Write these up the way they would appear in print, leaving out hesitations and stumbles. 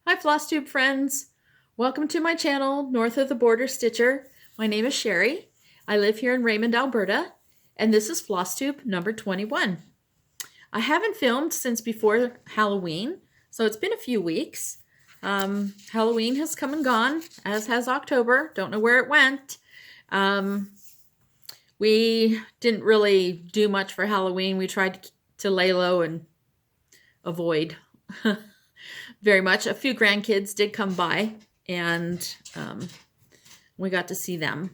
Hi Flosstube friends! Welcome to my channel, North of the Border Stitcher. My name is Sherry. I live here in Raymond, Alberta, and this is Flosstube number 21. I haven't filmed since before Halloween, so it's been a few weeks. Halloween has come and gone, as has October. Don't know where it went. We didn't really do much for Halloween. We tried to lay low and avoid very much. A few grandkids did come by, and we got to see them.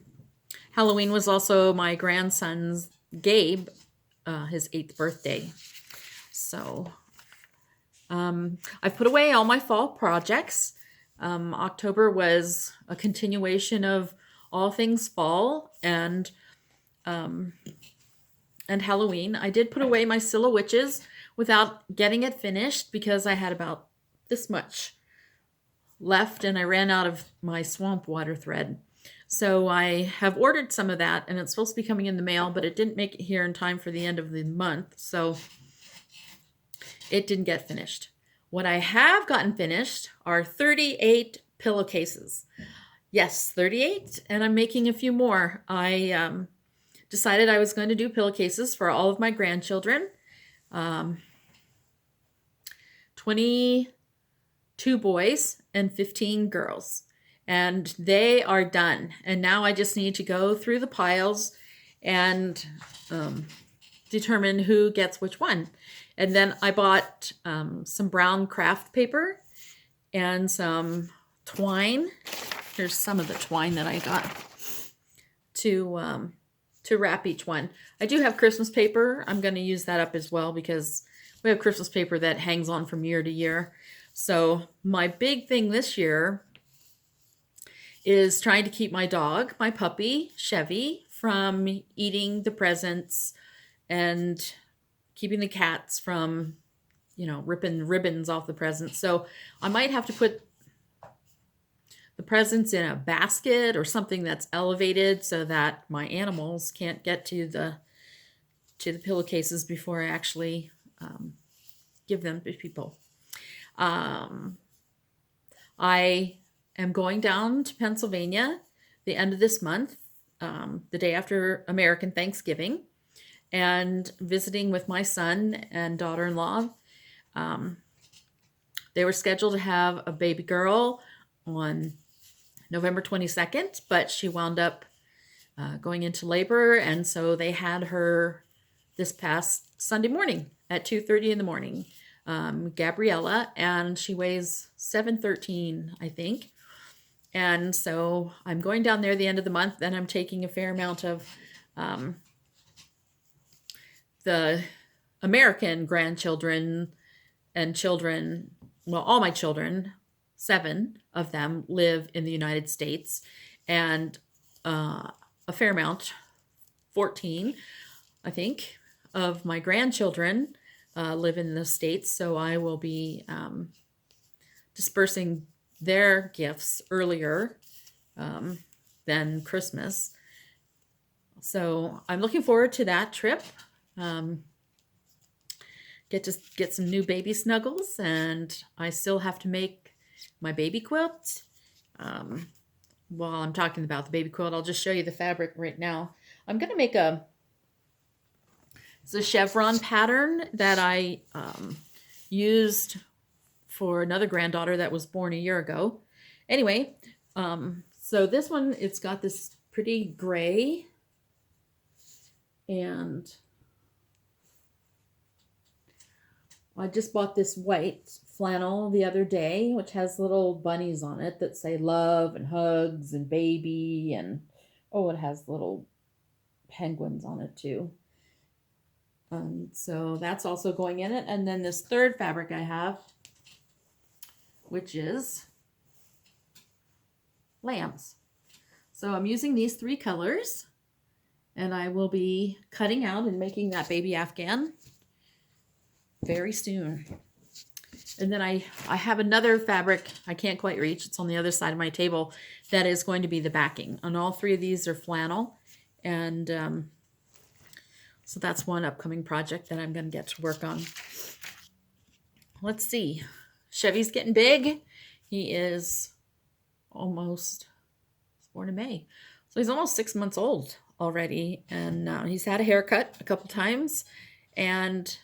Halloween was also my grandson's, Gabe, his 8th birthday. So I've put away all my fall projects. October was a continuation of all things fall and Halloween. I did put away my Silhouettes without getting it finished because I had about this much left and I ran out of my swamp water thread. So I have ordered some of that and it's supposed to be coming in the mail, but it didn't make it here in time for the end of the month. So it didn't get finished. What I have gotten finished are 38 pillowcases. Yes, 38, and I'm making a few more. I decided I was going to do pillowcases for all of my grandchildren. 22 boys and 15 girls. And they are done. And now I just need to go through the piles and determine who gets which one. And then I bought some brown craft paper and some twine. Here's some of the twine that I got to wrap each one. I do have Christmas paper. I'm going to use that up as well because we have Christmas paper that hangs on from year to year. So my big thing this year is trying to keep my dog, my puppy, Chevy, from eating the presents and keeping the cats from, ripping ribbons off the presents. So I might have to put the presents in a basket or something that's elevated so that my animals can't get to the pillowcases before I actually give them to people. I am going down to Pennsylvania the end of this month, the day after American Thanksgiving, and visiting with my son and daughter-in-law. They were scheduled to have a baby girl on November 22nd, but she wound up going into labor, and so they had her this past Sunday morning at 2:30 in the morning. Gabriella, and she weighs 713, I think. And so I'm going down there the end of the month, and I'm taking a fair amount of the American grandchildren and children. Well, all my children, 7 of them, live in the United States, and a fair amount, 14, I think, of my grandchildren live in the States, so I will be dispersing their gifts earlier than Christmas. So I'm looking forward to that trip. Get some new baby snuggles, and I still have to make my baby quilt. While I'm talking about the baby quilt, I'll just show you the fabric right now. I'm going to make it's a chevron pattern that I used for another granddaughter that was born a year ago. Anyway, so this one, it's got this pretty gray, and I just bought this white flannel the other day, which has little bunnies on it that say love and hugs and baby, and it has little penguins on it too. So that's also going in it. And then this third fabric I have, which is lambs. So I'm using these 3 colors, and I will be cutting out and making that baby Afghan very soon. And then I have another fabric I can't quite reach. It's on the other side of my table. That is going to be the backing. And all 3 of these are flannel. And so that's one upcoming project that I'm going to get to work on. Let's see. Chevy's getting big, He is almost born in May. So he's almost 6 months old already. And he's had a haircut a couple times. And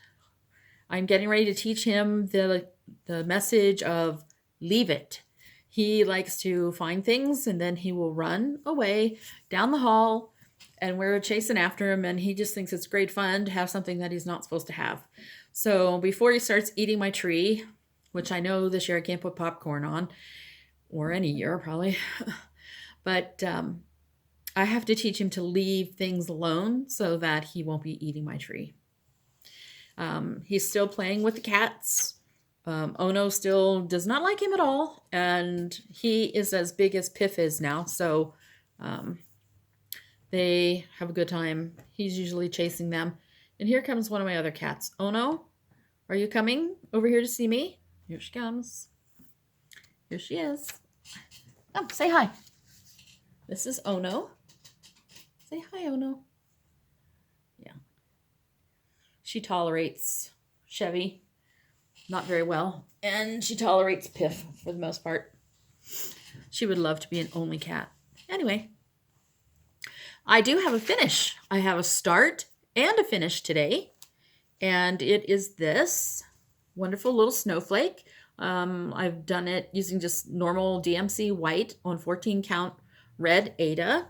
I'm getting ready to teach him the message of leave it. He likes to find things and then he will run away down the hall and we're chasing after him and he just thinks it's great fun to have something that he's not supposed to have. So before he starts eating my tree, which I know this year I can't put popcorn on, or any year probably, but I have to teach him to leave things alone so that he won't be eating my tree. He's still playing with the cats. Ono still does not like him at all, and he is as big as Piff is now, so they have a good time. He's usually chasing them. And here comes one of my other cats. Ono, are you coming over here to see me? Here she comes. Here she is. Oh, say hi. This is Ono. Say hi, Ono. Yeah. She tolerates Chevy not very well, and she tolerates Piff for the most part. She would love to be an only cat. Anyway, I do have a finish. I have a start and a finish today, and it is this wonderful little snowflake. I've done it using just normal DMC white on 14 count red Aida.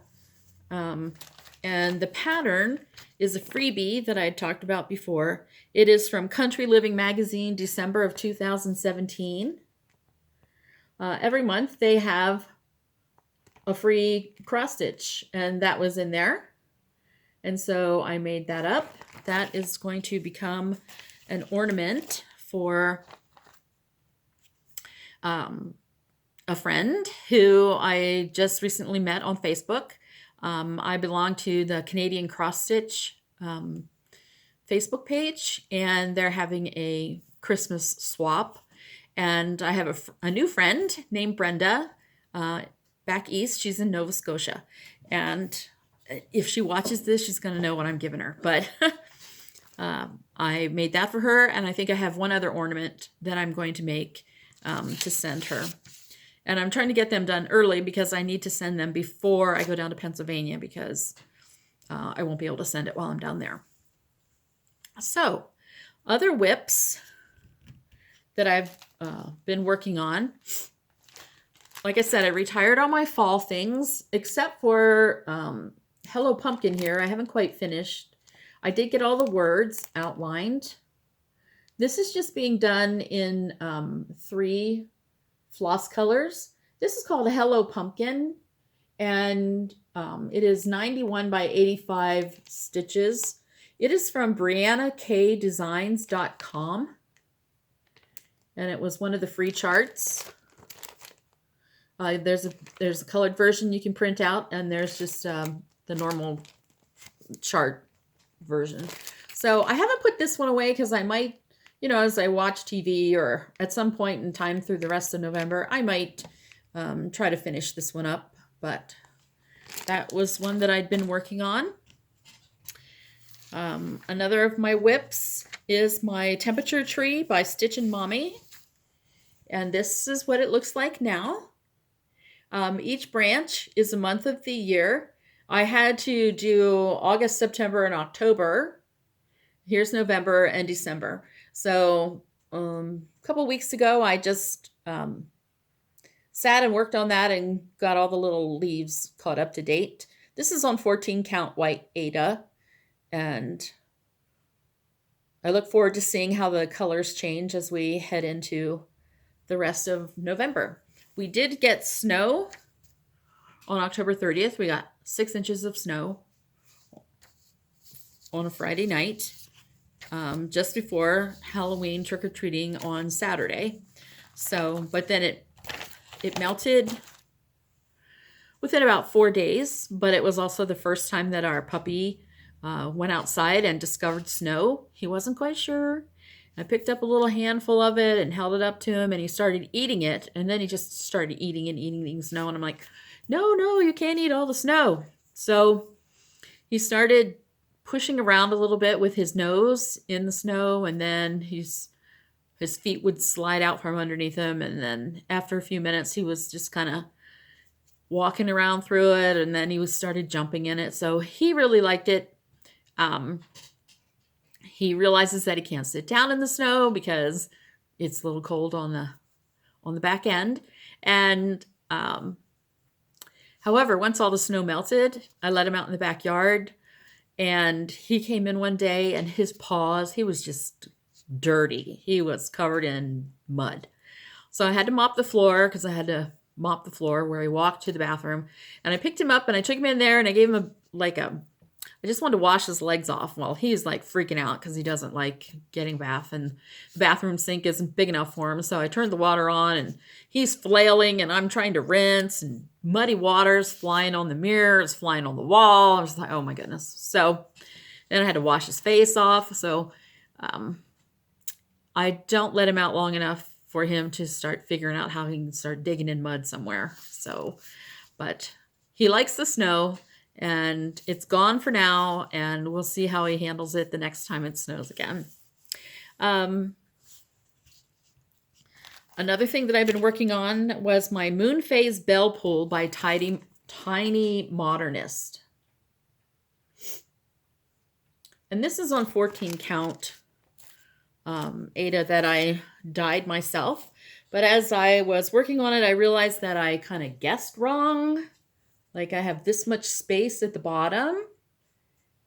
And the pattern is a freebie that I had talked about before. It is from Country Living Magazine, December of 2017. Every month they have a free cross stitch, and that was in there. And so I made that up. That is going to become an ornament for a friend who I just recently met on Facebook. I belong to the Canadian Cross Stitch Facebook page, and they're having a Christmas swap. And I have a new friend named Brenda back east. She's in Nova Scotia. And if she watches this, she's going to know what I'm giving her. But I made that for her, and I think I have one other ornament that I'm going to make to send her. And I'm trying to get them done early because I need to send them before I go down to Pennsylvania because I won't be able to send it while I'm down there. So, other whips that I've been working on. Like I said, I retired all my fall things except for Hello Pumpkin here. I haven't quite finished. I did get all the words outlined. This is just being done in 3 floss colors. This is called a Hello Pumpkin, and it is 91 by 85 stitches. It is from BriannaKDesigns.com, and it was one of the free charts. There's a colored version you can print out, and there's just the normal chart version. So I haven't put this one away because I might, you know, as I watch TV or at some point in time through the rest of November, I might try to finish this one up. But that was one that I'd been working on. Another of my whips is my temperature tree by Stitchin Mommy. And this is what it looks like now. Each branch is a month of the year. I had to do August, September, and October. Here's November and December. So a couple weeks ago, I just sat and worked on that and got all the little leaves caught up to date. This is on 14 count white Aida, and I look forward to seeing how the colors change as we head into the rest of November. We did get snow on October 30th. We got 6 inches of snow on a Friday night. Just before Halloween trick-or-treating on Saturday. So, but then it melted within about 4 days, but it was also the first time that our puppy went outside and discovered snow. He wasn't quite sure. I picked up a little handful of it and held it up to him, and he started eating it, and then he just started eating snow, and I'm like, no, you can't eat all the snow. So he started pushing around a little bit with his nose in the snow, and then he's his feet would slide out from underneath him, and then after a few minutes he was just kind of walking around through it, and then he started jumping in it. So he really liked it. He realizes that he can't sit down in the snow because it's a little cold on the back end. And however, once all the snow melted, I let him out in the backyard, and he came in one day, and his paws, he was just dirty. He was covered in mud. So I had to mop the floor, because I had to mop the floor where he walked to the bathroom. And I picked him up and I took him in there, and I gave him I just wanted to wash his legs off. Well, he's like freaking out because he doesn't like getting bath, and the bathroom sink isn't big enough for him. So I turned the water on, and he's flailing, and I'm trying to rinse, and muddy water's flying on the mirrors, flying on the wall. I was like, oh my goodness. So then I had to wash his face off. So I don't let him out long enough for him to start figuring out how he can start digging in mud somewhere. So, but he likes the snow, and it's gone for now, and we'll see how he handles it the next time it snows again. Another thing that I've been working on was my Moon Phase Bell Pull by Tiny Modernist. And this is on 14 count Aida that I dyed myself. But as I was working on it, I realized that I kind of guessed wrong. Like, I have this much space at the bottom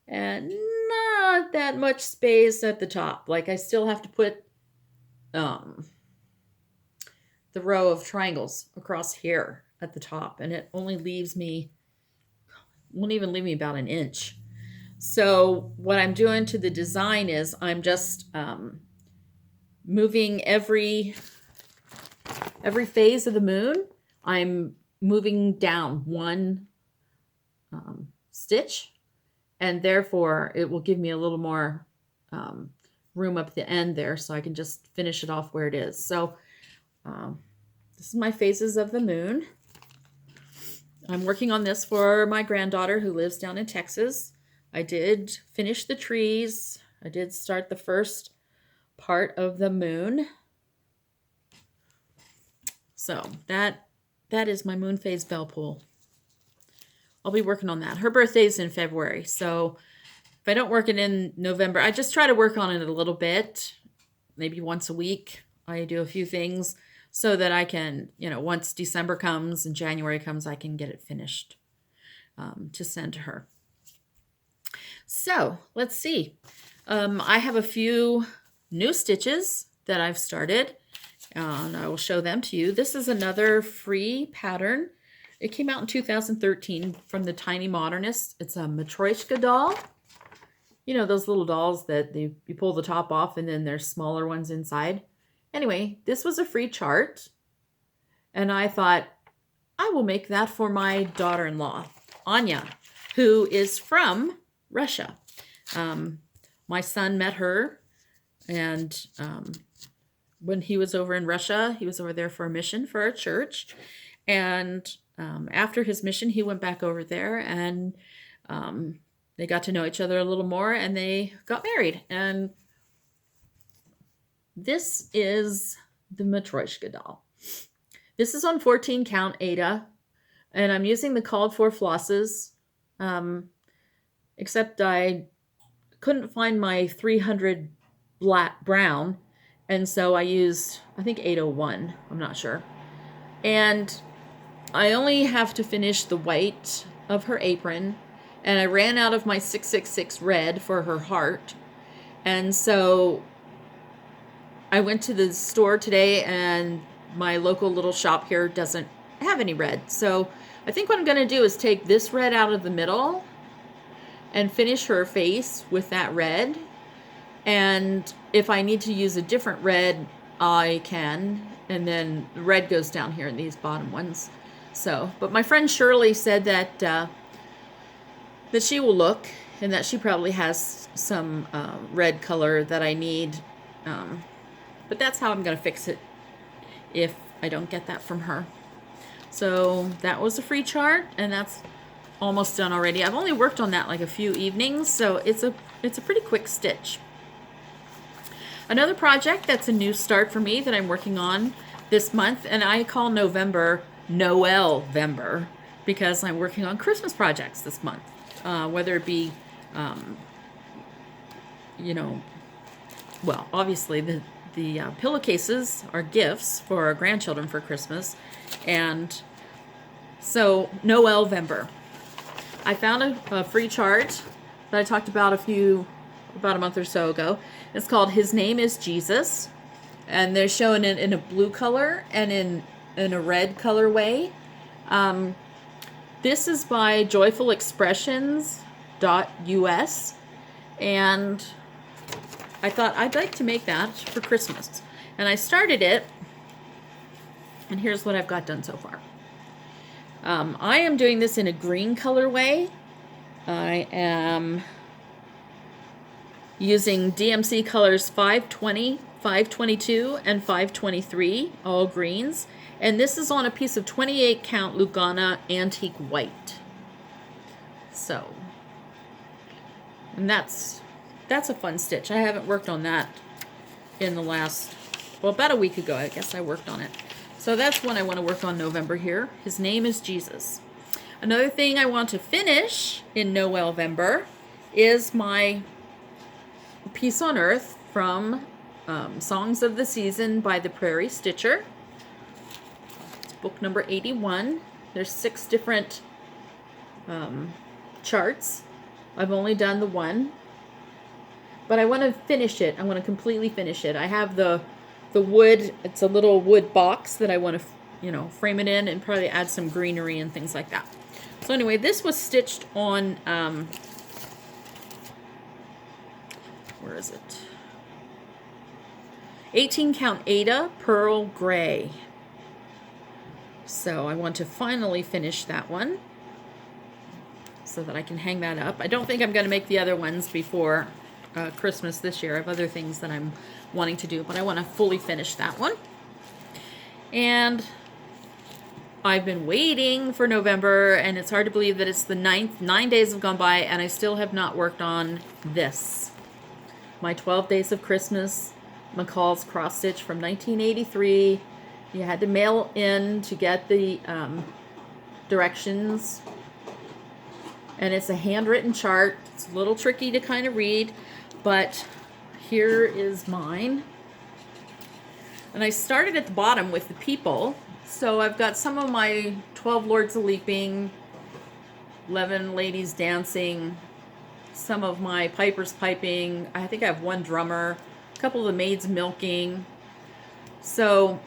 and not that much space at the top. Like, I still have to put the row of triangles across here at the top, and it only leaves me, won't even leave me about an inch. So what I'm doing to the design is I'm just moving every phase of the moon. I'm moving down one stitch, and therefore it will give me a little more room up the end there, so I can just finish it off where it is. So this is my phases of the moon. I'm working on this for my granddaughter who lives down in Texas. I did finish the trees. I did start the first part of the moon. So that is my Moon Phase Bell Pull. I'll be working on that. Her birthday's in February, so if I don't work it in November, I just try to work on it a little bit, maybe once a week. I do a few things so that I can, once December comes and January comes, I can get it finished to send to her. So let's see. I have a few new stitches that I've started, and I will show them to you. This is another free pattern. It came out in 2013 from the Tiny Modernist. It's a Matryoshka doll. You know, those little dolls that you pull the top off and then there's smaller ones inside. Anyway, this was a free chart, and I thought, I will make that for my daughter-in-law, Anya, who is from Russia. My son met her, and when he was over in Russia, he was over there for a mission for our church. And after his mission, he went back over there, and they got to know each other a little more, and they got married. And this is the Matryoshka doll. This is on 14 count Aida, and I'm using the called for flosses, except I couldn't find my 300 brown, and so I used, I think, 801. I'm not sure. And I only have to finish the white of her apron, and I ran out of my 666 red for her heart, and so I went to the store today, and my local little shop here doesn't have any red. So I think what I'm going to do is take this red out of the middle and finish her face with that red. And if I need to use a different red, I can. And then the red goes down here in these bottom ones. So, but my friend Shirley said that that she will look, and that she probably has some red color that I need. But that's how I'm going to fix it if I don't get that from her. So that was a free chart, and that's almost done already. I've only worked on that like a few evenings, so it's a pretty quick stitch. Another project that's a new start for me that I'm working on this month, and I call November Noelvember because I'm working on Christmas projects this month. Whether it be, you know, well, obviously the pillowcases are gifts for our grandchildren for Christmas, and so Noelvember. I found a free chart that I talked about about a month or so ago. It's called His Name is Jesus, and they're showing it in a blue color and in a red colorway. This is by joyfulexpressions.us, and I thought I'd like to make that for Christmas. And I started it, and here's what I've got done so far. I am doing this in a green colorway. I am using DMC colors 520, 522, and 523, all greens. And this is on a piece of 28 count Lugana antique white. So, and that's a fun stitch. I haven't worked on that in the last, well, about a week ago, I guess I worked on it. So that's when I want to work on November here. His Name is Jesus. Another thing I want to finish in Noelvember is my Peace on Earth from Songs of the Season by the Prairie Stitcher. It's book number 81. There's 6 different charts. I've only done the one, but I want to finish it. I want to completely finish it. I have the wood. It's a little wood box that I want to, you know, frame it in and probably add some greenery and things like that. So anyway, this was stitched on, where is it? 18 count Ada Pearl Gray. So I want to finally finish that one so that I can hang that up. I don't think I'm going to make the other ones before Christmas this year. I have other things that I'm wanting to do, but I want to fully finish that one. And I've been waiting for November, and it's hard to believe that it's the 9th. 9 days have gone by, and I still have not worked on this. My 12 Days of Christmas McCalls cross stitch from 1983. You had to mail in to get the directions, and it's a handwritten chart. It's a little tricky to kind of read, but here is mine. And I started at the bottom with the people. So I've got some of my 12 Lords of Leaping, 11 Ladies Dancing, some of my Pipers Piping. I think I have one drummer, a couple of the Maids Milking. So,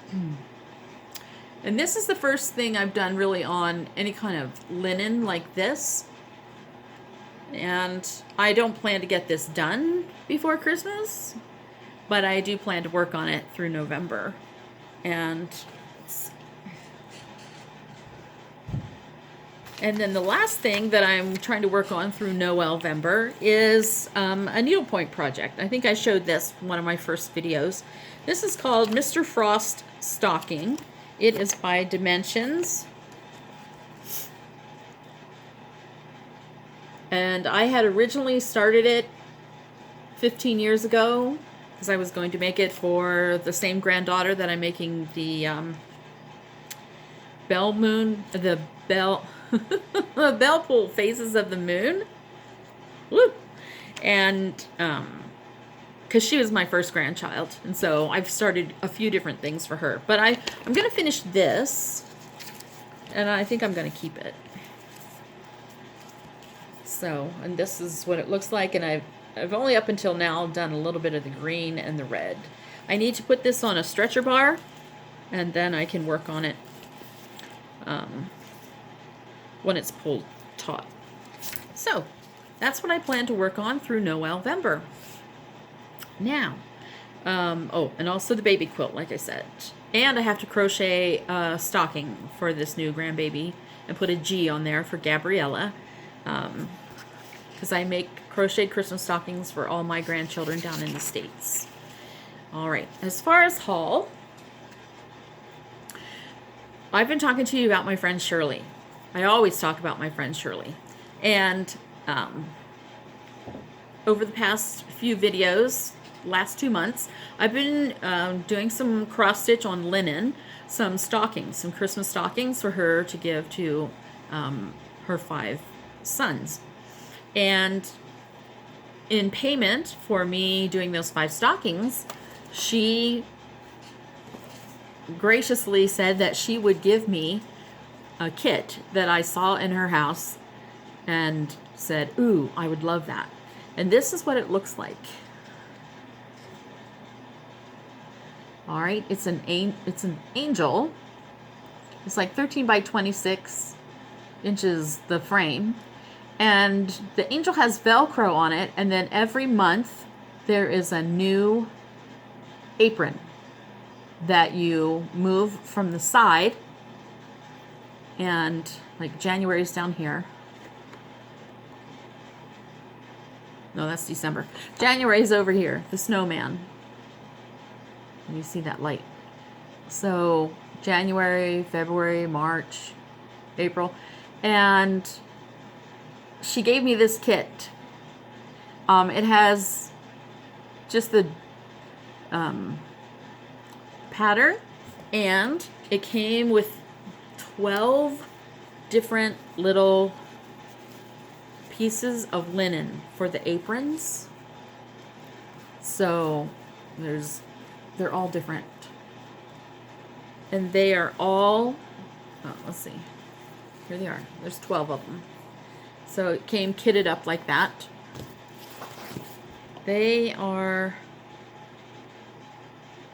and this is the first thing I've done really on any kind of linen like this. And I don't plan to get this done before Christmas, but I do plan to work on it through November. And then the last thing that I'm trying to work on through Noelvember is a needlepoint project. I think I showed this in one of my first videos. This is called Mr. Frost Stocking. It is by Dimensions. And I had originally started it 15 years ago because I was going to make it for the same granddaughter that I'm making the bell pull phases of the moon. Woo! And because she was my first grandchild, and so I've started a few different things for her. But I'm going to finish this, and I think I'm going to keep it. So, and this is what it looks like, and I've only up until now done a little bit of the green and the red. I need to put this on a stretcher bar, and then I can work on it when it's pulled taut. So, that's what I plan to work on through Noelvember. Now, oh, and also the baby quilt, like I said. And I have to crochet a stocking for this new grandbaby and put a G on there for Gabriella. Because I make crocheted Christmas stockings for all my grandchildren down in the States. All right, as far as haul, I've been talking to you about my friend Shirley. I always talk about my friend Shirley. And over the past few videos, last 2 months, I've been doing some cross stitch on linen, some stockings, some Christmas stockings for her to give to her 5 sons. And in payment for me doing those 5 stockings, she graciously said that she would give me a kit that I saw in her house and said, ooh, I would love that. And this is what it looks like. All right, it's an angel. It's like 13 by 26 inches the frame. And the angel has Velcro on it, and then every month there is a new apron that you move from the side, and like January's down here. No, that's December. January's over here, the snowman. You see that light. So January, February, March, April, and she gave me this kit. It has just the pattern, and it came with 12 different little pieces of linen for the aprons. So they're all different, and they are all, let's see, here they are. There's 12 of them. So it came kitted up like that. They are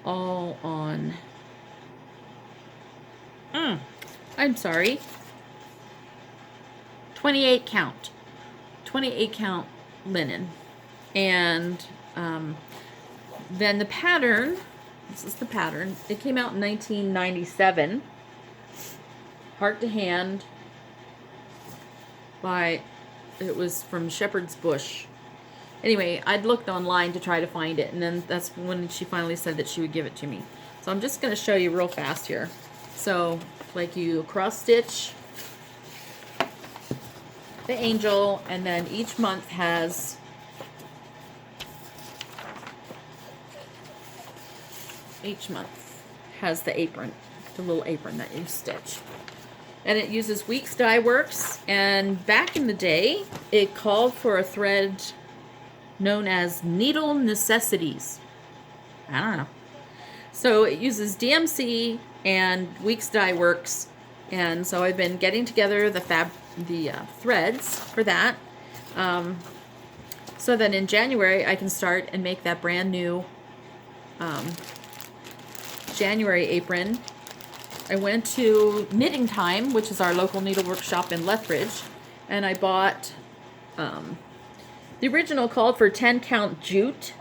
all on, I'm sorry, 28 count. 28 count linen. And then the pattern, this is the pattern. It came out in 1997. Heart to Hand it was from Shepherd's Bush. Anyway, I'd looked online to try to find it, and then that's when she finally said that she would give it to me. So I'm just going to show you real fast here. So, like, you cross stitch the angel, and then each month has the apron, the little apron that you stitch. And it uses Weeks Dye Works, and back in the day, it called for a thread known as Needle Necessities. I don't know. So it uses DMC and Weeks Dye Works, and so I've been getting together the threads for that, so that in January I can start and make that brand new January apron. I went to Knitting Time, which is our local needlework shop in Lethbridge, and I bought the original called for 10 count jute,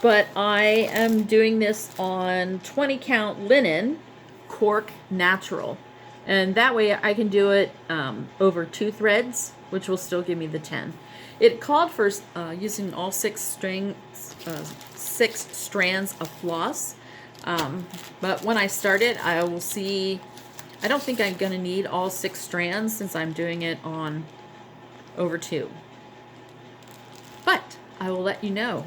but I am doing this on 20 count linen cork natural, and that way I can do it over 2 threads, which will still give me the 10. It called for using all 6 strands of floss. But when I start it, I will see, I don't think I'm going to need all 6 strands since I'm doing it on over 2. But I will let you know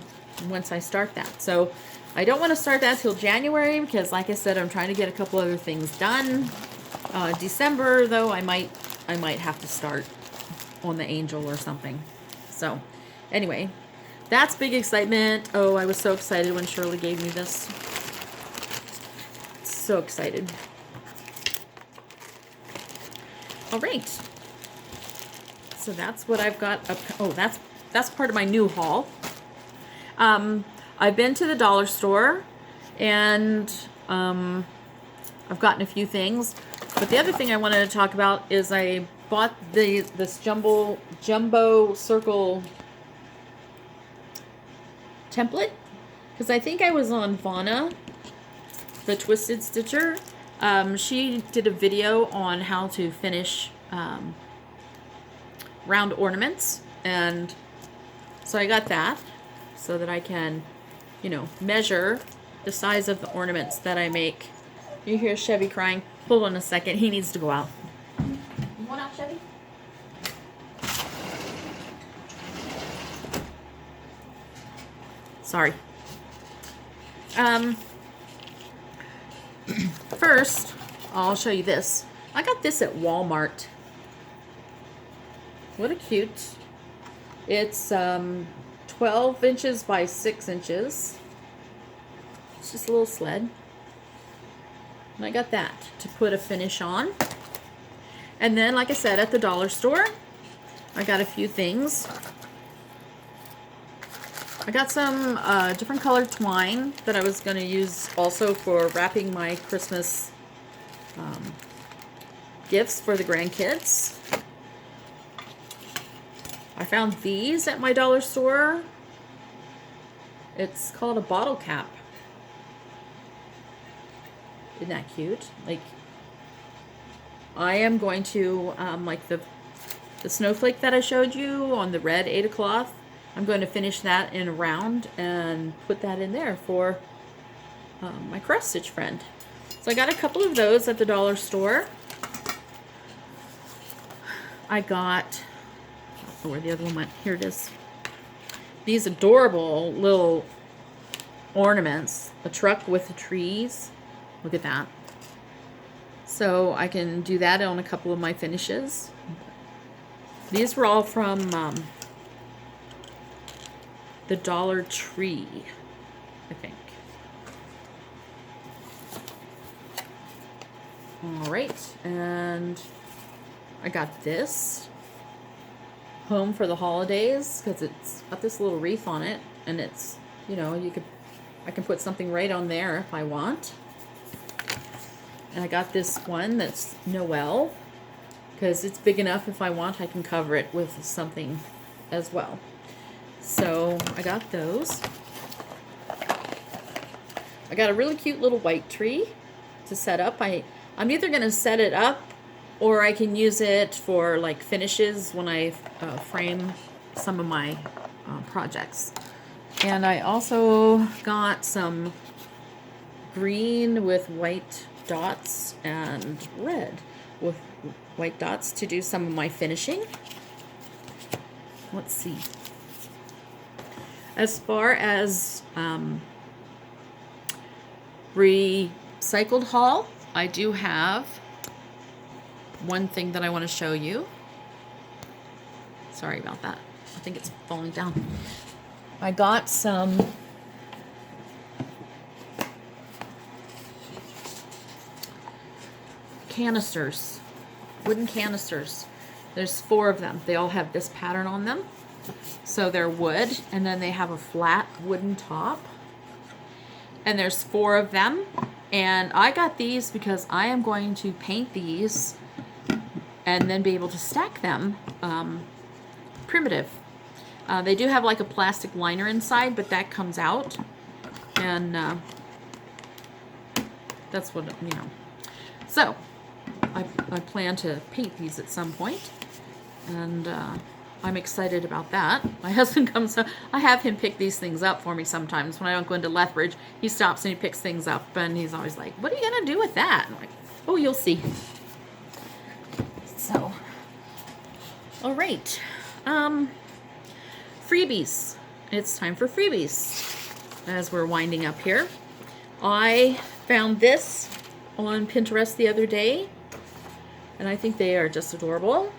once I start that. So I don't want to start that till January because, like I said, I'm trying to get a couple other things done. December, though, I might have to start on the angel or something. So anyway, that's big excitement. Oh, I was so excited when Shirley gave me this. So excited. All right. So that's what I've got up. Oh, that's part of my new haul. I've been to the dollar store, and I've gotten a few things. But the other thing I wanted to talk about is I bought this jumbo circle template because I think I was on Vana, the Twisted Stitcher. She did a video on how to finish round ornaments, and so I got that so that I can, you know, measure the size of the ornaments that I make. You hear Chevy crying? Hold on a second, he needs to go out. You want out, Chevy? Sorry. First, I'll show you this. I got this at Walmart. What a cute. It's 12 inches by 6 inches. It's just a little sled. And I got that to put a finish on. And then, like I said, at the dollar store, I got a few things. I got some different colored twine that I was going to use also for wrapping my Christmas gifts for the grandkids. I found these at my dollar store. It's called a bottle cap. Isn't that cute? Like, I am going to, like the snowflake that I showed you on the red Ada cloth, I'm going to finish that in a round and put that in there for my cross stitch friend. So I got a couple of those at the dollar store. I got, I don't know where the other one went. Here it is. These adorable little ornaments. A truck with the trees. Look at that. So I can do that on a couple of my finishes. These were all from the Dollar Tree, I think. All right, and I got this home for the holidays because it's got this little wreath on it, and it's, you know, I can put something right on there if I want. And I got this one that's Noel, because it's big enough if I want I can cover it with something as well. So I got those. I got a really cute little white tree to set up. I'm either going to set it up or I can use it for like finishes when I frame some of my projects. And I also got some green with white dots and red with white dots to do some of my finishing. Let's see. As far as recycled haul, I do have one thing that I want to show you. Sorry about that. I think it's falling down. I got some canisters, wooden canisters. There's 4 of them. They all have this pattern on them. So they're wood, and then they have a flat wooden top. And there's 4 of them. And I got these because I am going to paint these and then be able to stack them primitive. They do have like a plastic liner inside, but that comes out. And that's what, you know. So I plan to paint these at some point, and I'm excited about that. My husband comes up, I have him pick these things up for me sometimes. When I don't go into Lethbridge, he stops and he picks things up, and he's always like, what are you going to do with that? I'm like, oh, you'll see. So, all right. Freebies. It's time for freebies as we're winding up here. I found this on Pinterest the other day, and I think they are just adorable.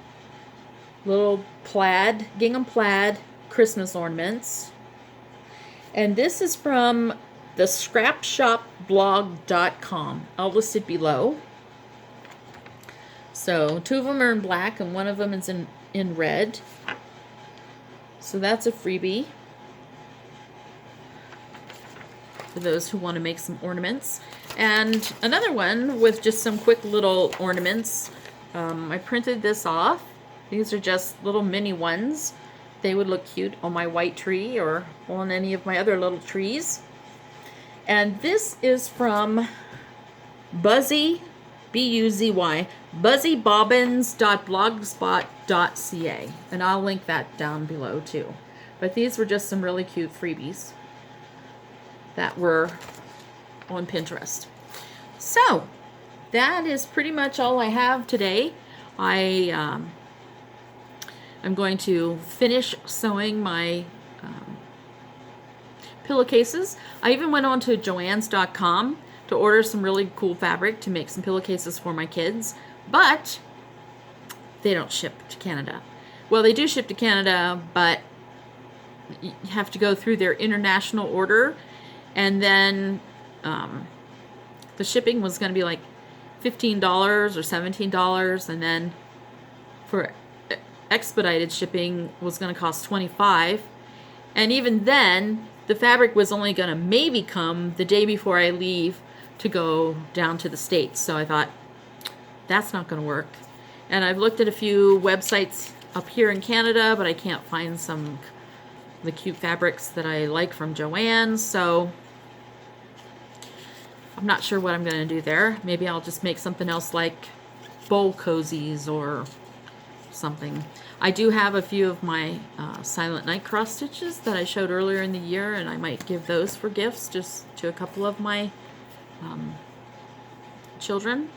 Little plaid, gingham plaid Christmas ornaments. And this is from the scrapshopblog.com. I'll list it below. So 2 of them are in black and 1 of them is in red. So that's a freebie for those who want to make some ornaments. And another one with just some quick little ornaments. I printed this off. These are just little mini ones. They would look cute on my white tree or on any of my other little trees. And this is from Buzy, B-U-Z-Y, Buzybobbins.blogspot.ca. And I'll link that down below too. But these were just some really cute freebies that were on Pinterest. So that is pretty much all I have today. I'm going to finish sewing my pillowcases. I even went on to Joann's.com to order some really cool fabric to make some pillowcases for my kids, but they don't ship to Canada. Well, they do ship to Canada, but you have to go through their international order, and then the shipping was going to be like $15 or $17, and then for expedited shipping was going to cost $25. And even then, the fabric was only going to maybe come the day before I leave to go down to the States. So I thought, that's not going to work. And I've looked at a few websites up here in Canada, but I can't find some the cute fabrics that I like from Joann's. So I'm not sure what I'm going to do there. Maybe I'll just make something else like bowl cozies or something. I do have a few of my Silent Night cross stitches that I showed earlier in the year, and I might give those for gifts just to a couple of my children,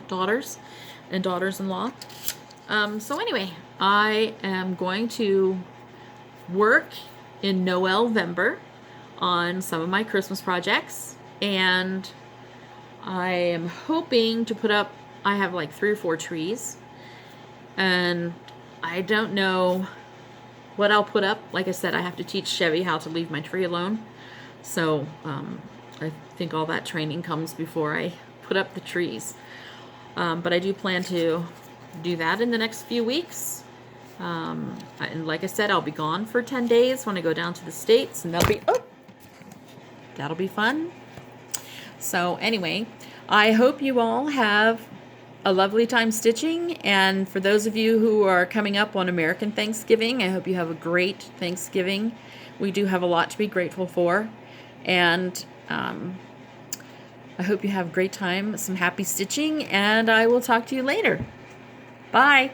daughters, and daughters-in-law. So anyway, I am going to work in Noelvember on some of my Christmas projects, and I am hoping to put up, I have like 3 or 4 trees, and I don't know what I'll put up. Like I said, I have to teach Chevy how to leave my tree alone, so I think all that training comes before I put up the trees. But I do plan to do that in the next few weeks. And like I said, I'll be gone for 10 days when I go down to the States, and that'll be fun. So anyway, I hope you all have a lovely time stitching, and for those of you who are coming up on American Thanksgiving, I hope you have a great Thanksgiving. We do have a lot to be grateful for, and I hope you have a great time, some happy stitching, and I will talk to you later. Bye!